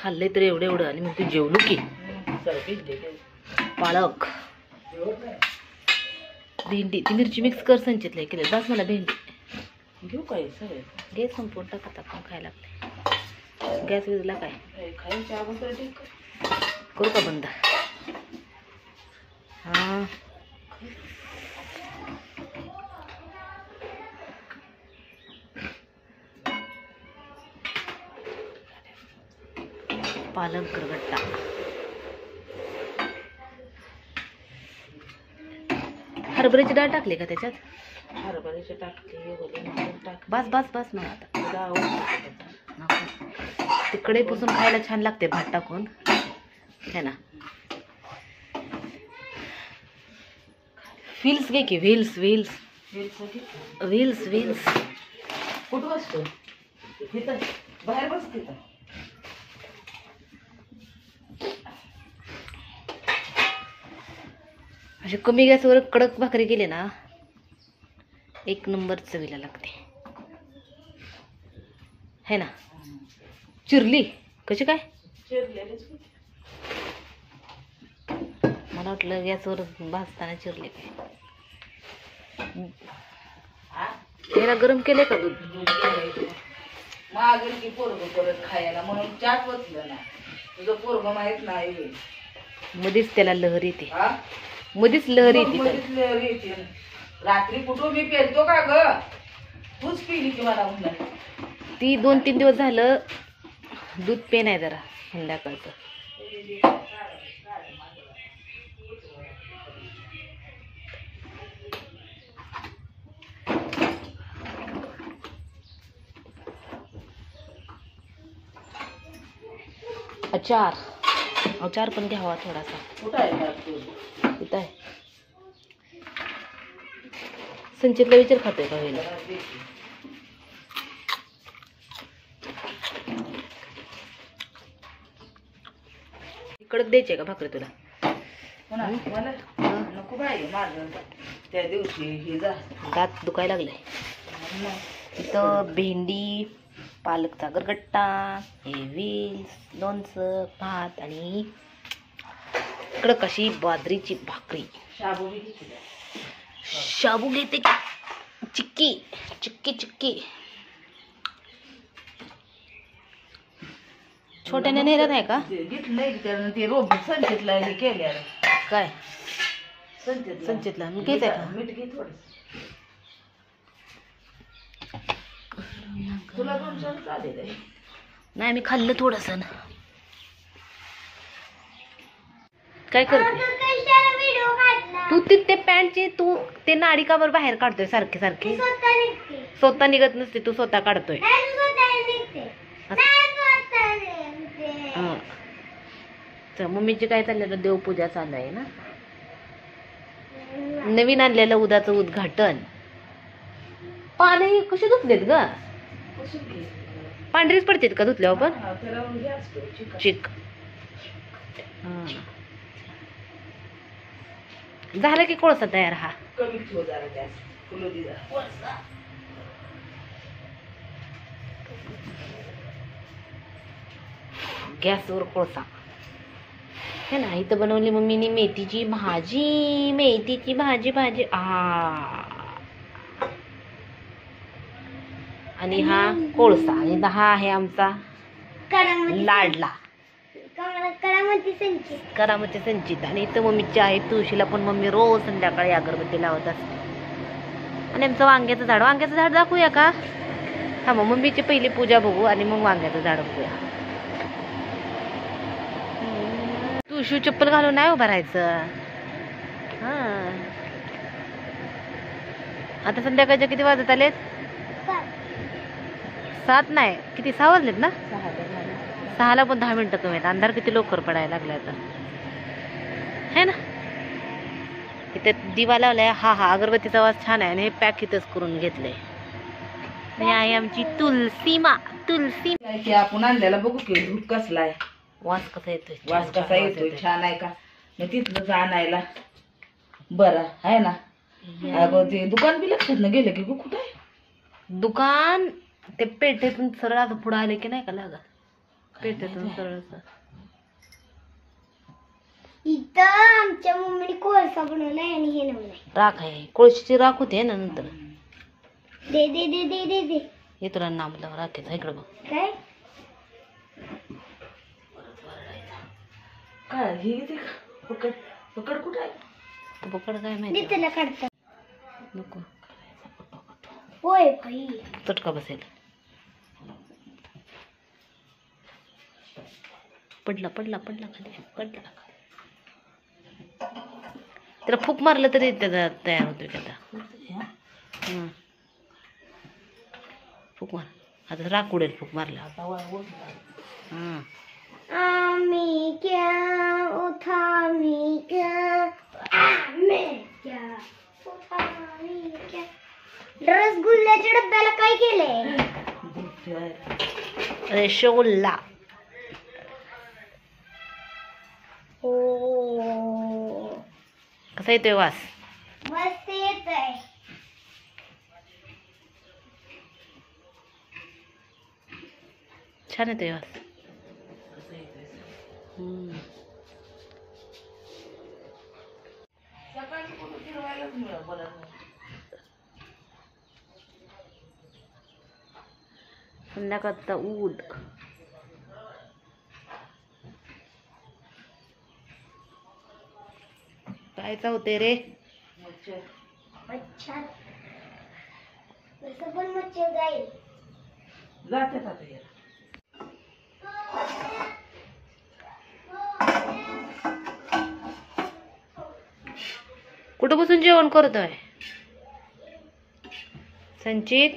खाल्ले तर एवढं एवढं आणि मग ते जेवलो की पालक भेंडी ती मिरची मिक्स कर संचितलं केलं बस मला भेंडी घेऊ काय सगळे गॅस संपून टाका टाकून खायला लागते गॅस विजला काय खायच्या अगोदर करू का बंद हां पालक गरगट्टा हरभऱ्याची डाळ टाकली का त्याच्यात हरभऱ्याची टाकली बस बस बस मग आता तिकडे पुसून खायला छान लागते भात टाकून है ना व्हील्स घे की व्हील्स व्हील्स व्हील्स व्हील्स कुठं बसतो तिथं बाहेर बस तिथं असे कमी गॅसवर कडक भाकरी केली ना एक नंबर चवीला लागते है ना चिरली कशी काय मला वाटलं गॅसवर भाजताना चिरले काय त्याला गरम केले का दूध मागेल की पोरग परत खायला म्हणून चाट बसलं ना तुझं पोरग माहित नाही मध्येच त्याला लहर येते मध्येच लहर येते रात्री कुठं मी पेलतो का ग तूच पिली की मला म्हणलं ती 2-3 दिवस झालं दूध पेन आहे जरा संध्याकाळचं अचार पण घ्यावा थोडासा कुठं आहे संचितला विचार खातोय का होईल कडक द्यायचे का भाकरी तुला नको बाई माझं त्या दिवशी हे दात दुखायला लागले इथं भेंडी पालकचा गरगट्टा हे व्हील्स लोणचं भात आणि कडक अशी बाजरीची भाकरी शाबू घेते चिक्की चिक्की चिक्की छोट्याने नेलं नाही का ते रोब संचितला हे केल्या काय संचितला मी घेते का मीठ घे थोडं तुला नाही मी खाल्लं थोडस ना काय करते तू ते पॅन्टची तू ते नाडी का बरं बाहेर काढतोय सारखे सारखे स्वतः निघत नसते तू स्वतः काढतोय मम्मीची काय चाललेलं देवपूजा चालू आहे ना नवीन आणलेलं उदाचं उद्घाटन पाणी कशी धुतलेत ग पांढरीच पडतेत का धुतल्यावर पण चिक झालं की कोळसा तयार हा गॅसवर कोळसा है ना इथं बनवली मम्मीने मेथीची भाजी भाजी आणि हा कोळसा आणि हा आहे आमचा लाडला करामती संचित आणि इथं मम्मीची आहे तुळशीला पण मम्मी रोज संध्याकाळी अगरबत्ती लावत असते आणि आमचं वांग्याचं झाड दाखवूया का हा मग मम्मीची पहिली पूजा बघू आणि मग वांग्याचं झाड बघूया तुळशी चप्पल घालून नाही उभं राहायचं हा आता संध्याकाळच्या किती वाजत आलेत 7 नाही किती 6 वाजलेत ना 6ला पण 10 मिनिटं कमी आहेत अंधार किती लवकर पडायला लागला आता है ना इथे दिवा लावलाय हा अगरबत्तीचा वास छान आहे आणि हे पॅक इथंच करून घेतलंय ही आहे आमची तुलसी आपण आणलेला बघू की धूप कसला आहे वास कसा येतोय छान आहे का मग तिथलं आणायला बरं आहे ना अगं ते दुकान बी लक्षात न गेलं की कुठं आहे दुकान ते पेठेतून सरळ आता पुढे आले की नाही का लागत पेटतून सरळ इथं आमच्या मम्मीने कोळसा बनवलाय आणि हे नवलाय राख आहे. कोळशीची राख होते ना नंतर. दे दे दे दे दे दे हे तुला नाम लाव राखेचा. इकडं बघ. काय काय हे पकड पकड कुठं आहे? पकड काय दे माहिती त्याला काढता नको. होय भाई तुटका बसेल. पडला पडला पडला खाली पडला. त्याला फूक मारलं तरी त्याचा तयार होतोय त्याचा. फूक मार. आता राख उडेल फूक मारला. आम्ही क्या उठा मी क्या मैं क्या उठा मी क्या. रसगुल्ल्याच्या डब्याला काय केलंय? रसगुल्ला. हो कसा येतोय वास? मस्त येत आहे. छान येतोय वास. संध्याकाळचा ऊद. काय चावते रे? मच्छर तसं पण मच्छर जाईल. कुठं बसून जेवण करतोय संचित?